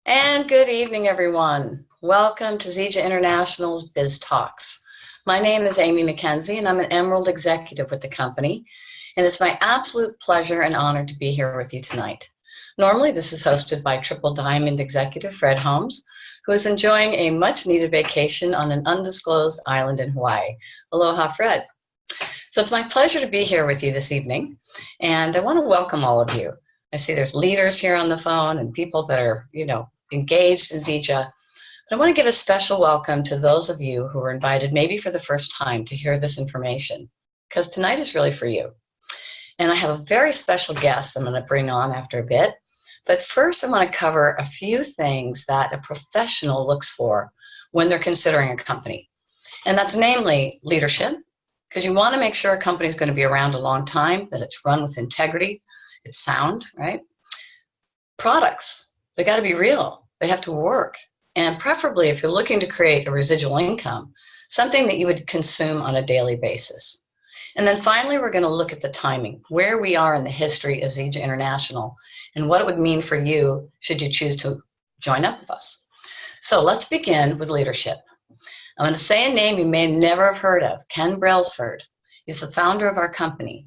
And good evening, everyone. Welcome to Zija International's Biz Talks. My name is Amy McKenzie, and I'm an Emerald Executive with the company. And it's my absolute pleasure and honor to be here with you tonight. Normally, this is hosted by Triple Diamond Executive Fred Holmes, who is enjoying a much-needed vacation on an undisclosed island in Hawaii. Aloha, Fred. So it's my pleasure to be here with you this evening, and I want to welcome all of you. I see there's leaders here on the phone and people that are, engaged in Zija. But I want to give a special welcome to those of you who were invited maybe for the first time to hear this information, because tonight is really for you. And I have a very special guest I'm going to bring on after a bit. But first, I want to cover a few things that a professional looks for when they're considering a company. And that's namely leadership, because you want to make sure a company is going to be around a long time, that it's run with integrity, it's sound, right? Products, they got to be real. They have to work. And preferably, if you're looking to create a residual income, something that you would consume on a daily basis. And then finally, we're going to look at the timing, where we are in the history of Zija International, and what it would mean for you should you choose to join up with us. So let's begin with leadership. I'm going to say a name you may never have heard of, Ken Brailsford. He's the founder of our company.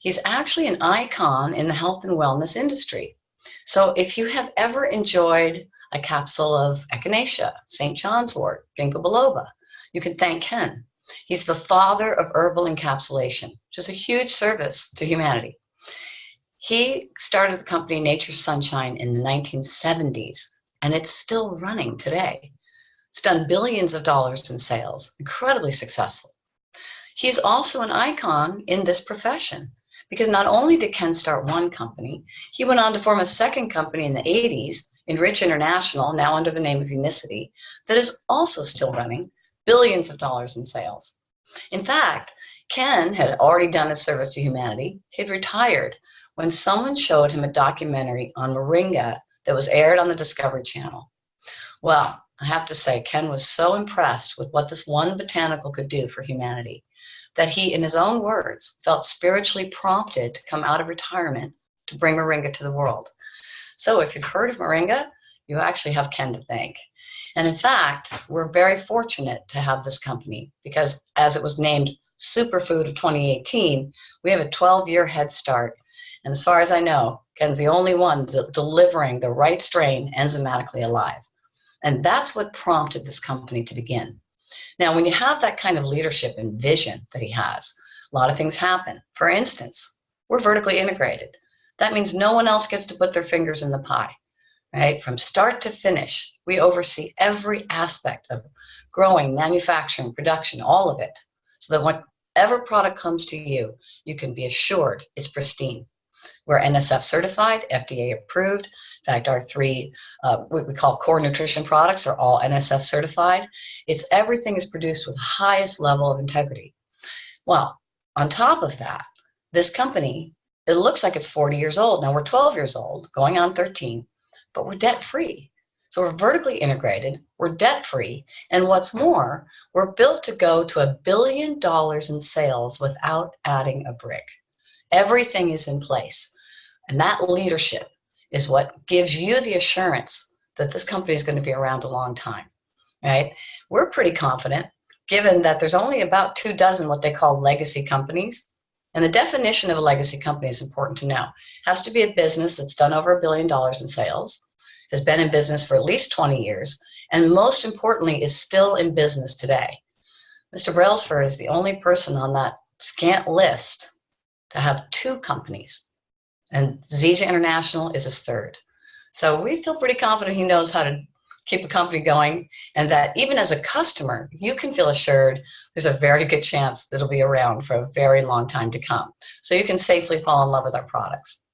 He's actually an icon in the health and wellness industry. So if you have ever enjoyed a capsule of echinacea, St. John's wort, ginkgo biloba, you can thank Ken. He's the father of herbal encapsulation, which is a huge service to humanity. He started the company Nature's Sunshine in the 1970s, and it's still running today. It's done billions of dollars in sales, incredibly successful. He's also an icon in this profession, because not only did Ken start one company, he went on to form a second company in the 80s, Enrich International, now under the name of Unicity, that is also still running, billions of dollars in sales. In fact, Ken had already done his service to humanity. He'd retired when someone showed him a documentary on moringa that was aired on the Discovery Channel. Well, I have to say, Ken was so impressed with what this one botanical could do for humanity that he, in his own words, felt spiritually prompted to come out of retirement to bring moringa to the world. So if you've heard of moringa, you actually have Ken to thank. And in fact, we're very fortunate to have this company because as it was named Superfood of 2018, we have a 12-year head start. And as far as I know, Ken's the only one delivering the right strain enzymatically alive. And that's what prompted this company to begin. Now, when you have that kind of leadership and vision that he has, a lot of things happen. For instance, we're vertically integrated. That means no one else gets to put their fingers in the pie, right? From start to finish, we oversee every aspect of growing, manufacturing, production, all of it, so that whatever product comes to you, you can be assured it's pristine. We're NSF certified, FDA approved. In fact, our three, what we call core nutrition products are all NSF certified. Everything is produced with the highest level of integrity. Well, on top of that, this company, it looks like it's 40 years old. Now we're 12 years old, going on 13, but we're debt-free. So we're vertically integrated, we're debt-free, and what's more, we're built to go to $1 billion in sales without adding a brick. Everything is in place, and that leadership is what gives you the assurance that this company is going to be around a long time, right? We're pretty confident, given that there's only about 24 what they call legacy companies. And the definition of a legacy company is important to know. It has to be a business that's done over $1 billion in sales, has been in business for at least 20 years, and most importantly, is still in business today. Mr. Brailsford is the only person on that scant list to have 2 companies, and Zija International is his third. So we feel pretty confident he knows how to keep a company going, and that even as a customer, you can feel assured there's a very good chance that it'll be around for a very long time to come. So you can safely fall in love with our products.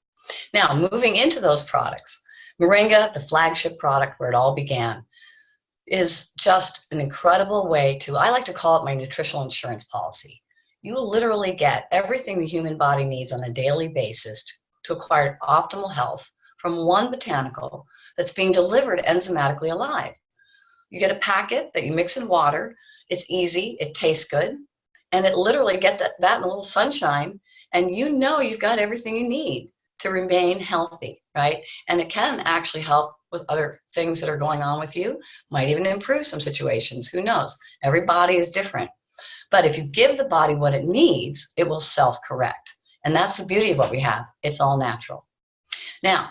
Now, moving into those products, moringa, the flagship product where it all began, is just an incredible way to, I like to call it my nutritional insurance policy. You will literally get everything the human body needs on a daily basis to acquire optimal health from one botanical that's being delivered enzymatically alive. You get a packet that you mix in water. It's easy, it tastes good, and it literally get that in a little sunshine, and you know you've got everything you need to remain healthy, right? And it can actually help with other things that are going on with you, might even improve some situations. Who knows? Every body is different. But if you give the body what it needs, it will self-correct. And that's the beauty of what we have. It's all natural. Now,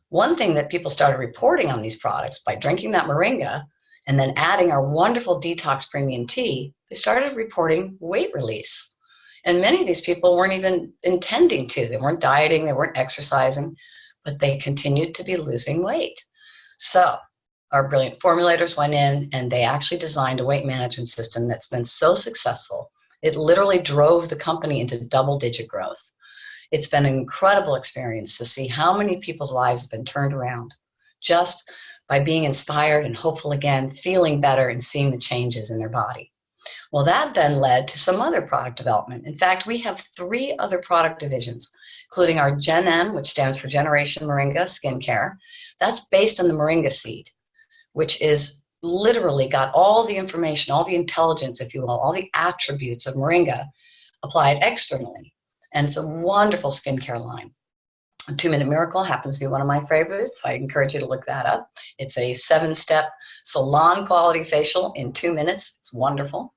one thing that people started reporting on these products by drinking that moringa and then adding our wonderful detox premium tea, they started reporting weight release. And many of these people weren't even intending to. They weren't dieting, they weren't exercising, but they continued to be losing weight. So our brilliant formulators went in and they actually designed a weight management system that's been so successful. It literally drove the company into double-digit growth. It's been an incredible experience to see how many people's lives have been turned around just by being inspired and hopeful again, feeling better and seeing the changes in their body. Well, that then led to some other product development. In fact, we have 3 other product divisions, including our Gen M, which stands for Generation Moringa Skincare. That's based on the moringa seed, which is literally got all the information, all the intelligence, if you will, all the attributes of moringa applied externally. And it's a wonderful skincare line. A 2-Minute Miracle happens to be one of my favorites. I encourage you to look that up. It's a 7-step salon quality facial in 2 minutes. It's wonderful.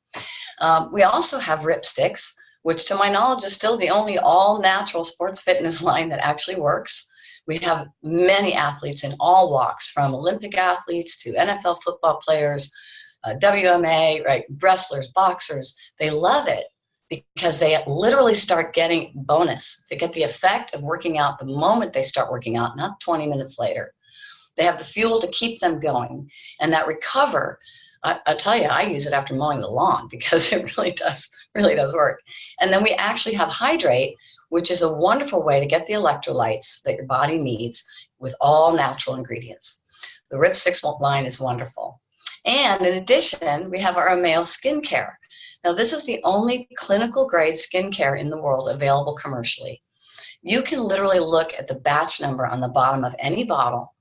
We also have Rip Sticks, which to my knowledge is still the only all-natural sports fitness line that actually works. We have many athletes in all walks, from Olympic athletes to NFL football players, WMA, right, wrestlers, boxers. They love it because they literally start getting bonus. They get the effect of working out the moment they start working out, not 20 minutes later. They have the fuel to keep them going. And that recover, I'll tell you, I use it after mowing the lawn because it really does work. And then we actually have Hydrate, which is a wonderful way to get the electrolytes that your body needs with all natural ingredients. The Rip 6 line is wonderful. And in addition, we have our Amale Skincare. Now, this is the only clinical grade skincare in the world available commercially. You can literally look at the batch number on the bottom of any bottle,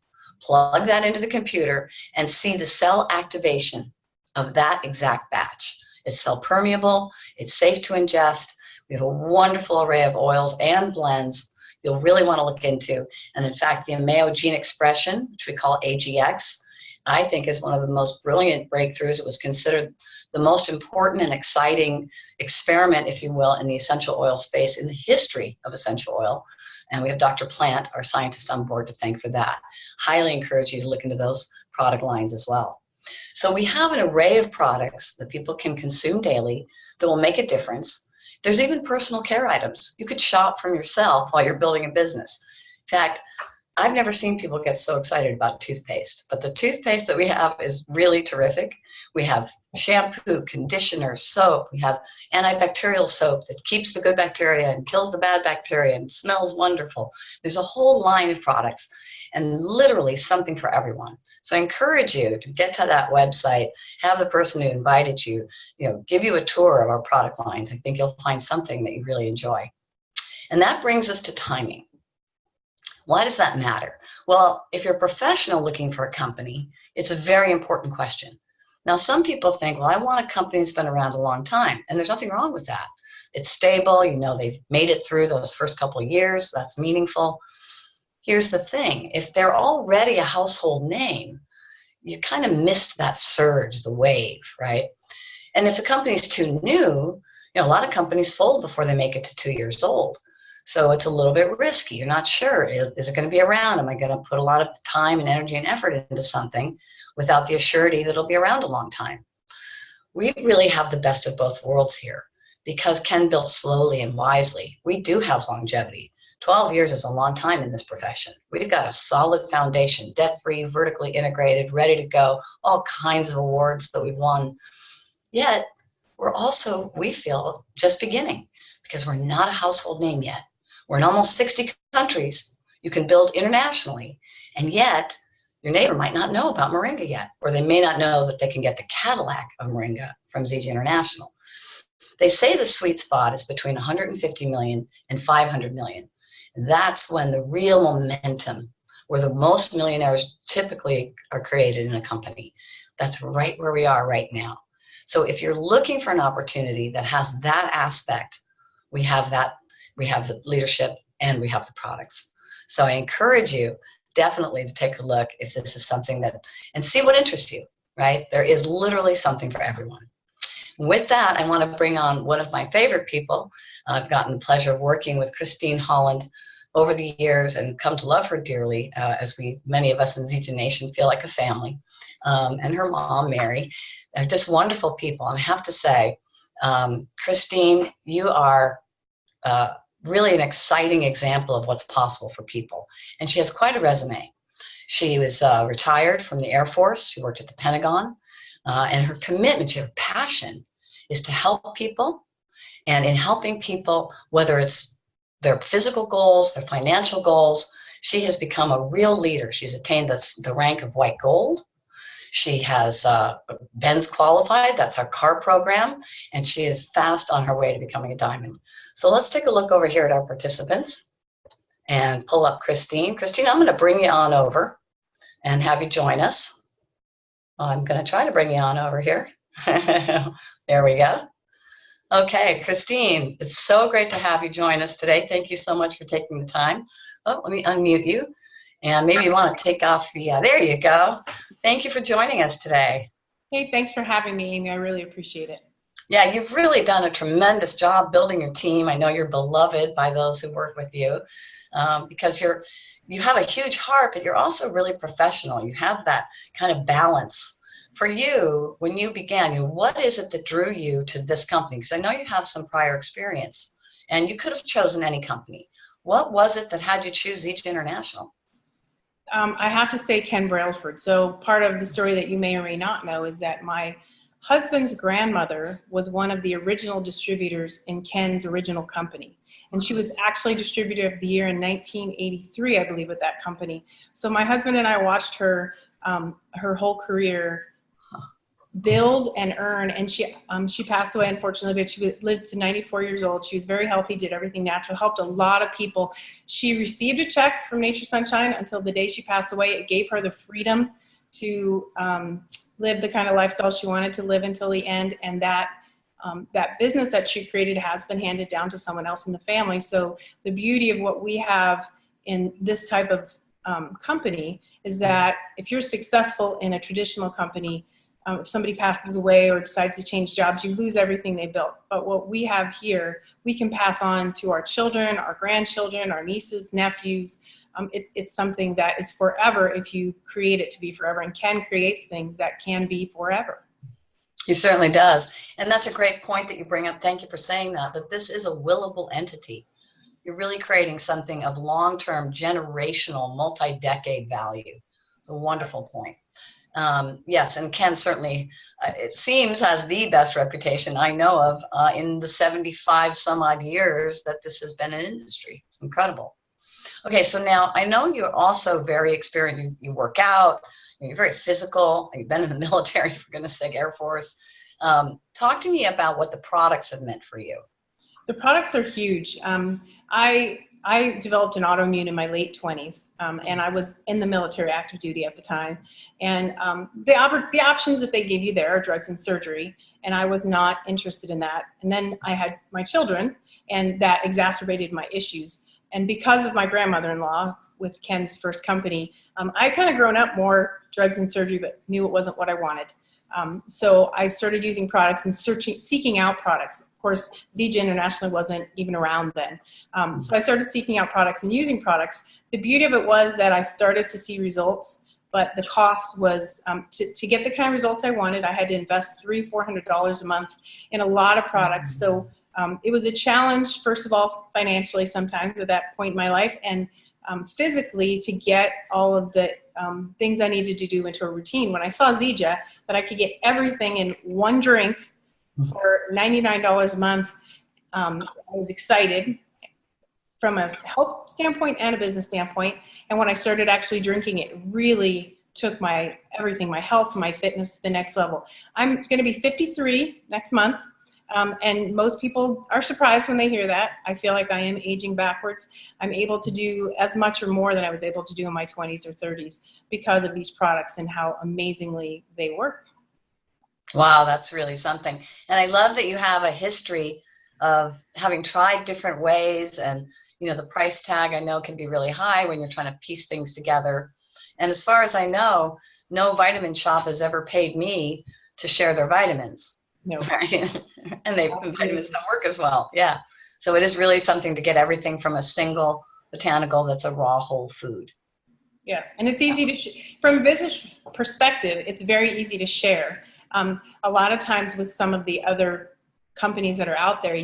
plug that into the computer, and see the cell activation of that exact batch. It's cell permeable, it's safe to ingest. We have a wonderful array of oils and blends you'll really want to look into. And in fact, the Amale Gene Expression, which we call AGX, I think is one of the most brilliant breakthroughs. It was considered the most important and exciting experiment, if you will, in the essential oil space in the history of essential oil. And we have Dr. Plant, our scientist, on board to thank for that. Highly encourage you to look into those product lines as well. So we have an array of products that people can consume daily that will make a difference. There's even personal care items. You could shop from yourself while you're building a business. In fact, I've never seen people get so excited about toothpaste, but the toothpaste that we have is really terrific. We have shampoo, conditioner, soap. We have antibacterial soap that keeps the good bacteria and kills the bad bacteria and smells wonderful. There's a whole line of products and literally something for everyone. So I encourage you to get to that website, have the person who invited you, give you a tour of our product lines. I think you'll find something that you really enjoy. And that brings us to timing. Why does that matter? Well, if you're a professional looking for a company, it's a very important question. Now, some people think, well, I want a company that's been around a long time, and there's nothing wrong with that. It's stable, they've made it through those first couple of years, that's meaningful. Here's the thing, if they're already a household name, you kind of missed that surge, the wave, right? And if the company's too new, a lot of companies fold before they make it to 2 years old. So it's a little bit risky. You're not sure. Is it going to be around? Am I going to put a lot of time and energy and effort into something without the assurity that it'll be around a long time? We really have the best of both worlds here because Ken built slowly and wisely. We do have longevity. 12 years is a long time in this profession. We've got a solid foundation, debt-free, vertically integrated, ready to go, all kinds of awards that we've won. Yet, we're also, we feel, just beginning because we're not a household name yet. We're in almost 60 countries. You can build internationally, and yet your neighbor might not know about moringa yet, or they may not know that they can get the Cadillac of moringa from Zija International. They say the sweet spot is between 150 million and 500 million. That's when the real momentum, where the most millionaires typically are created in a company. That's right where we are right now. So if you're looking for an opportunity that has that aspect, we have that. We have the leadership and we have the products. So I encourage you definitely to take a look if this is something that, and see what interests you, right? There is literally something for everyone. With that, I want to bring on one of my favorite people. I've gotten the pleasure of working with Christine Holland over the years and come to love her dearly, as many of us in Zija Nation feel like a family. And her mom, Mary, they're just wonderful people. And I have to say, Christine, you are really an exciting example of what's possible for people. And she has quite a resume. She was retired from the Air Force. She worked at the Pentagon. And her commitment, her passion is to help people. And in helping people, whether it's their physical goals, their financial goals, she has become a real leader. She's attained the rank of white gold. She has Ben's qualified, that's our CAR program, and she is fast on her way to becoming a diamond. So let's take a look over here at our participants and pull up Christine. Christine, I'm going to bring you on over and have you join us. I'm going to try to bring you on over here. There we go. Okay, Christine, it's so great to have you join us today. Thank you so much for taking the time. Oh, let me unmute you. And maybe you want to take off the, there you go. Thank you for joining us today. Hey, thanks for having me, Amy. I really appreciate it. Yeah, you've really done a tremendous job building your team. I know you're beloved by those who work with you because you have a huge heart, but you're also really professional. You have that kind of balance. For you, when you began, what is it that drew you to this company? Because I know you have some prior experience, and you could have chosen any company. What was it that had you choose Zija International? I have to say Ken Brailsford. So part of the story that you may or may not know is that my husband's grandmother was one of the original distributors in Ken's original company. And she was actually distributor of the year in 1983, I believe, with that company. So my husband and I watched her her whole career build and earn, and she passed away, unfortunately, but she lived to 94 years old. She was very healthy, did everything natural, helped a lot of people. She received a check from Nature Sunshine until the day she passed away. It gave her the freedom to live the kind of lifestyle she wanted to live until the end, and that business that she created has been handed down to someone else in the family. So the beauty of what we have in this type of company is that if you're successful in a traditional company, if somebody passes away or decides to change jobs, you lose everything they built. But what we have here, we can pass on to our children, our grandchildren, our nieces, nephews. It's something that is forever if you create it to be forever. And Ken creates things that can be forever. He certainly does. And that's a great point that you bring up. Thank you for saying that this is a willable entity. You're really creating something of long-term, generational, multi-decade value. It's a wonderful point. Yes, and Ken certainly, it seems, has the best reputation I know of in the 75 some odd years that this has been an industry. It's incredible. Okay, so now I know you're also very experienced. You work out, you're very physical, you've been in the military, for goodness sake, Air Force. Talk to me about what the products have meant for you. The products are huge. I developed an autoimmune in my late 20s, and I was in the military active duty at the time. And the options that they give you there are drugs and surgery, and I was not interested in that. And then I had my children, and that exacerbated my issues. And because of my grandmother-in-law with Ken's first company, I kind of grown up more drugs and surgery, but knew it wasn't what I wanted. So I started using products and seeking out products. Of course, Zija International wasn't even around then. So I started seeking out products and using products. The beauty of it was that I started to see results, but the cost was, to get the kind of results I wanted, I had to invest $300–400 a month in a lot of products. So it was a challenge, first of all, financially sometimes at that point in my life, and physically to get all of the things I needed to do into a routine. When I saw Zija, that I could get everything in one drink for $99 a month, I was excited from a health standpoint and a business standpoint. And when I started actually drinking, it really took my everything, my health, my fitness to the next level. I'm going to be 53 next month. And most people are surprised when they hear that. I feel like I am aging backwards. I'm able to do as much or more than I was able to do in my 20s or 30s because of these products and how amazingly they work. Wow, that's really something. And I love that you have a history of having tried different ways, and the price tag I know can be really high when you're trying to piece things together. And as far as I know, no vitamin shop has ever paid me to share their vitamins. No. Right? And vitamins don't work as well. Yeah. So it is really something to get everything from a single botanical that's a raw whole food. Yes, and it's easy to, from a business perspective, it's very easy to share. A lot of times with some of the other companies that are out there,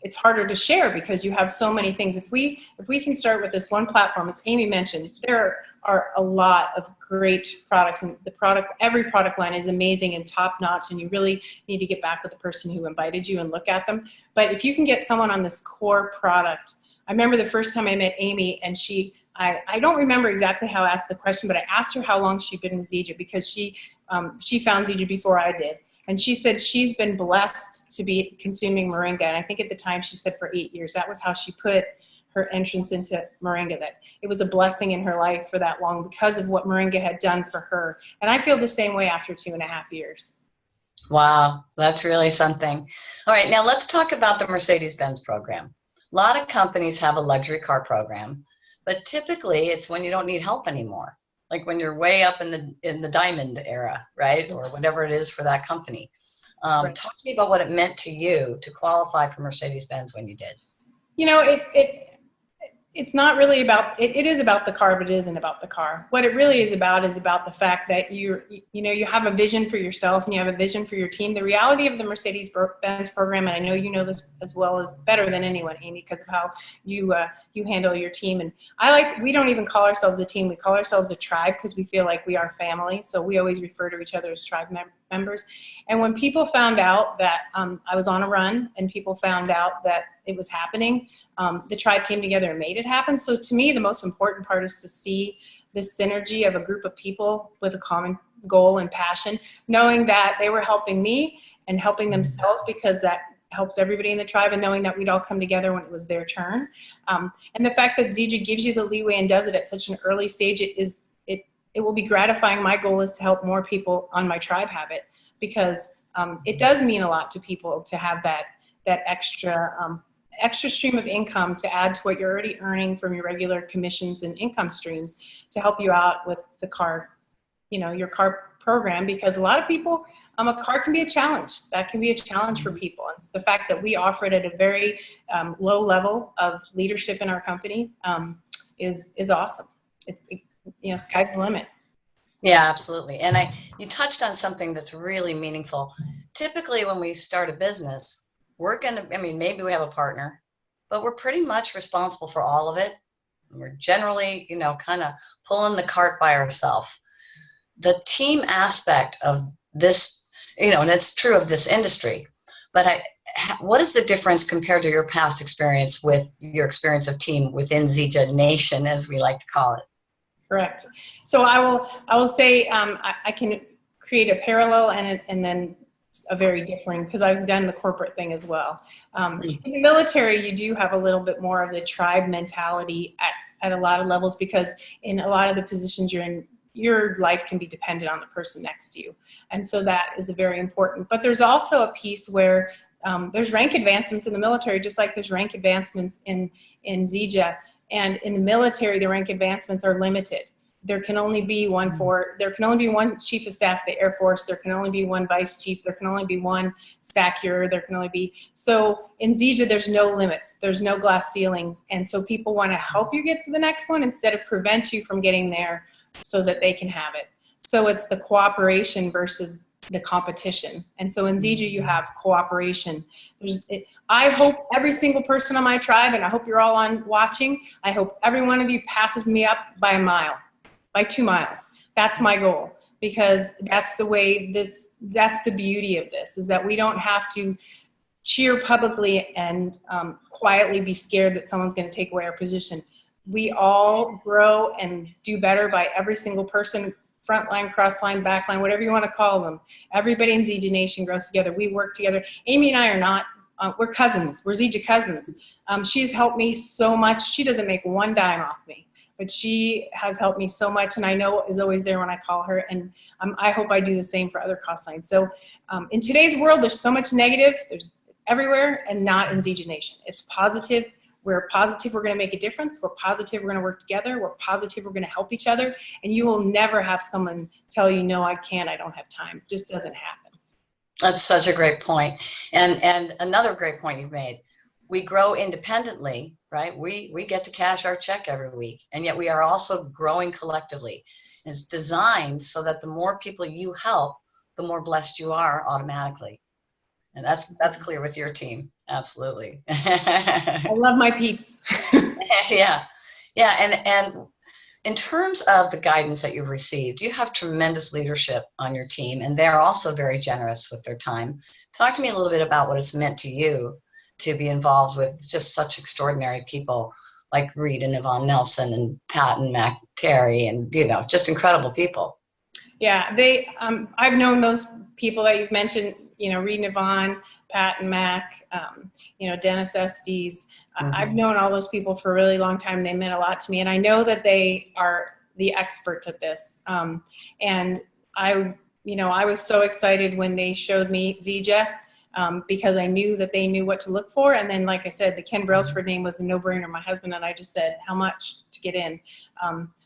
it's harder to share because you have so many things. If we can start with this one platform, as Amy mentioned, there are a lot of great products, and every product line is amazing and top notch, and you really need to get back with the person who invited you and look at them. But if you can get someone on this core product, I remember the first time I met Amy, and I don't remember exactly how I asked the question, but I asked her how long she'd been with Zija, because she found Zija before I did. And she said she's been blessed to be consuming moringa. And I think at the time she said for 8 years. That was how she put her entrance into moringa, that it was a blessing in her life for that long because of what moringa had done for her. And I feel the same way after 2.5 years. Wow, that's really something. All right, now let's talk about the Mercedes-Benz program. A lot of companies have a luxury car program, but typically it's when you don't need help anymore, like when you're way up in the diamond era, right? Or whatever it is for that company. Right. Talk to me about what it meant to you to qualify for Mercedes-Benz when you did. It's not really about, it is about the car, but it isn't about the car. What it really is about the fact that you have a vision for yourself and you have a vision for your team. The reality of the Mercedes-Benz program, and I know you know this as well as better than anyone, Amy, because of how you handle your team. And we don't even call ourselves a team. We call ourselves a tribe because we feel like we are family. So we always refer to each other as tribe members. And when people found out that I was on a run and people found out that it was happening, the tribe came together and made it happen. So to me, the most important part is to see this synergy of a group of people with a common goal and passion, knowing that they were helping me and helping themselves, because that helps everybody in the tribe, and knowing that we'd all come together when it was their turn. And the fact that Zija gives you the leeway and does it at such an early stage, it will be gratifying. My goal is to help more people on my tribe have it, because it does mean a lot to people to have that extra stream of income to add to what you're already earning from your regular commissions and income streams, to help you out with the car, your car program. Because a lot of people, a car can be a challenge. That can be a challenge for people. And the fact that we offer it at a very low level of leadership in our company is awesome. Sky's the limit. Yeah, absolutely. And you touched on something that's really meaningful. Typically when we start a business, maybe we have a partner, but we're pretty much responsible for all of it. We're generally, kind of pulling the cart by ourselves. The team aspect of this, and it's true of this industry, but what is the difference compared to your past experience with your experience of team within Zija Nation, as we like to call it? Correct. So I will say I can create a parallel and then a very different, because I've done the corporate thing as well. In the military, you do have a little bit more of the tribe mentality at a lot of levels, because in a lot of the positions you're in, your life can be dependent on the person next to you. And so that is very important. But there's also a piece where there's rank advancements in the military, just like there's rank advancements in Zija. And in the military, the rank advancements are limited. There can only be one chief of staff of the Air Force. There can only be one vice chief. There can only be one SACUR. There can only be, so in Zija, there's no limits. There's no glass ceilings. And so people want to help you get to the next one instead of prevent you from getting there so that they can have it. So it's the cooperation versus the competition. And so in Zija, you have cooperation. I hope every single person on my tribe, and I hope you're all watching, I hope every one of you passes me up by a mile, by 2 miles. That's my goal, because that's the way that's the beauty of this, is that we don't have to cheer publicly and quietly be scared that someone's going to take away our position. We all grow and do better by every single person, front line, cross line, back line, whatever you want to call them. Everybody in Zija Nation grows together. We work together. Amy and I are not, we're cousins. We're Zija cousins. She's helped me so much. She doesn't make one dime off me, but she has helped me so much, and I know is always there when I call her, and I hope I do the same for other cross lines. So in today's world, there's so much negative. everywhere and not in Zija Nation. It's positive. We're positive we're going to make a difference. We're positive we're going to work together. We're positive we're going to help each other. And you will never have someone tell you, no, I can't, I don't have time. It just doesn't happen. That's such a great point. And another great point you've made. We grow independently, right? We get to cash our check every week, and yet we are also growing collectively. And it's designed so that the more people you help, the more blessed you are automatically. And that's clear with your team. Absolutely. I love my peeps. Yeah. And in terms of the guidance that you've received, you have tremendous leadership on your team, and they're also very generous with their time. Talk to me a little bit about what it's meant to you to be involved with just such extraordinary people like Reed and Yvonne Nelson and Pat and Mac Terry, and just incredible people. Yeah, I've known those people that you've mentioned, Reed and Yvonne, Pat and Mac, Dennis Estes. I've known all those people for a really long time. They meant a lot to me, and I know that they are the experts at this. And I was so excited when they showed me Zija, because I knew that they knew what to look for. And then, like I said, the Ken Brailsford name was a no-brainer. My husband and I just said, how much to get in?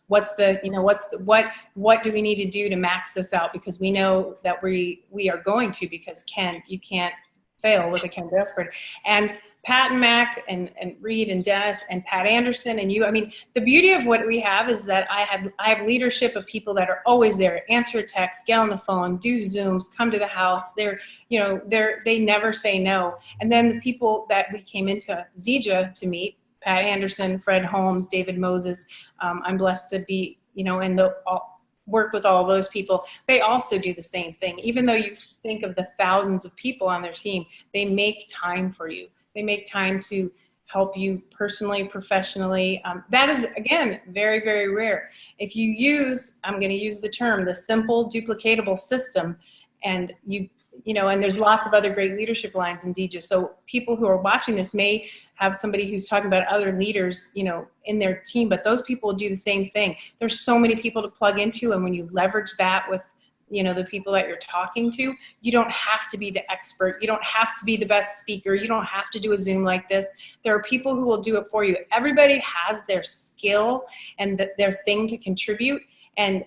What do we need to do to max this out? Because we know that we are going to, because you can't fail with a Ken Brailsford. And Pat and Mac and Reed and Dennis and Pat Anderson and you. I mean, the beauty of what we have is that I have leadership of people that are always there, answer a text, get on the phone, do Zooms, come to the house. They never say no. And then the people that we came into Zija to meet, Pat Anderson, Fred Holmes, David Moses, I'm blessed to be, work with all those people. They also do the same thing. Even though you think of the thousands of people on their team, they make time for you. They make time to help you personally, professionally. That is, again, very, very rare. If you use, I'm going to use the term, the simple duplicatable system, and and there's lots of other great leadership lines in Zija. So people who are watching this may have somebody who's talking about other leaders, in their team, but those people will do the same thing. There's so many people to plug into, and when you leverage that with the people that you're talking to, you don't have to be the expert. You don't have to be the best speaker. You don't have to do a Zoom like this. There are people who will do it for you. Everybody has their skill and their thing to contribute. And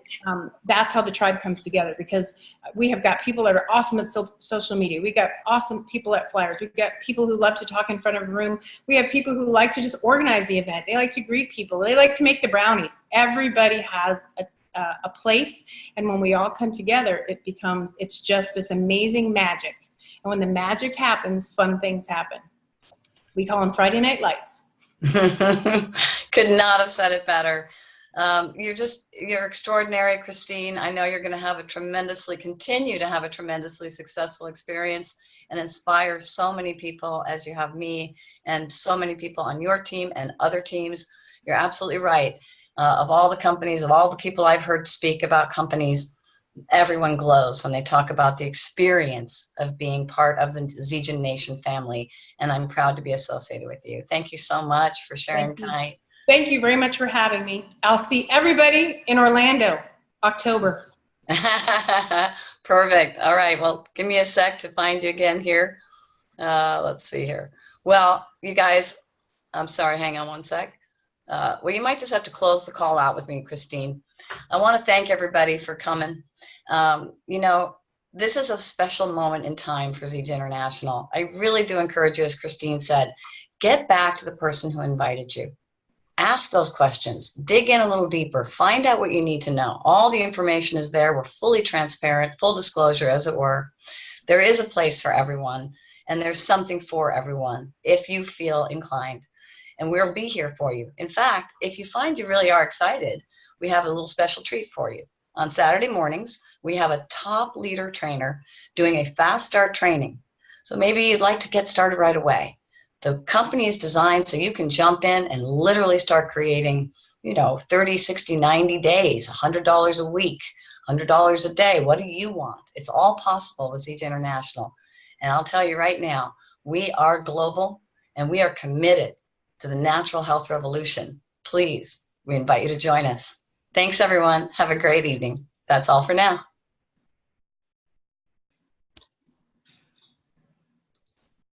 that's how the tribe comes together, because we have got people that are awesome at social media. We've got awesome people at flyers. We've got people who love to talk in front of a room. We have people who like to just organize the event. They like to greet people. They like to make the brownies. Everybody has a place, and when we all come together, it's just this amazing magic. And when the magic happens, fun things happen. We call them Friday Night Lights. Could not have said it better. You're extraordinary, Christine. I know you're going to continue to have a tremendously successful experience and inspire so many people, as you have me and so many people on your team and other teams. You're absolutely right. Of all the companies, of all the people I've heard speak about companies, everyone glows when they talk about the experience of being part of the Zija Nation family, and I'm proud to be associated with you. Thank you so much for sharing tonight. Thank you very much for having me. I'll see everybody in Orlando, October. Perfect. All right. Well, give me a sec to find you again here. Let's see here. Well, you guys, I'm sorry, hang on one sec. Well, you might just have to close the call out with me, Christine. I want to thank everybody for coming. This is a special moment in time for Zija International. I really do encourage you, as Christine said, get back to the person who invited you. Ask those questions. Dig in a little deeper. Find out what you need to know. All the information is there. We're fully transparent, full disclosure, as it were. There is a place for everyone, and there's something for everyone if you feel inclined. And we'll be here for you. In fact, if you find you really are excited, we have a little special treat for you. On Saturday mornings, we have a top leader trainer doing a fast start training. So maybe you'd like to get started right away. The company is designed so you can jump in and literally start creating, 30, 60, 90 days, $100 a week, $100 a day. What do you want? It's all possible with Zija International. And I'll tell you right now, we are global and we are committed to the natural health revolution. Please, we invite you to join us. Thanks, everyone. Have a great evening. That's all for now.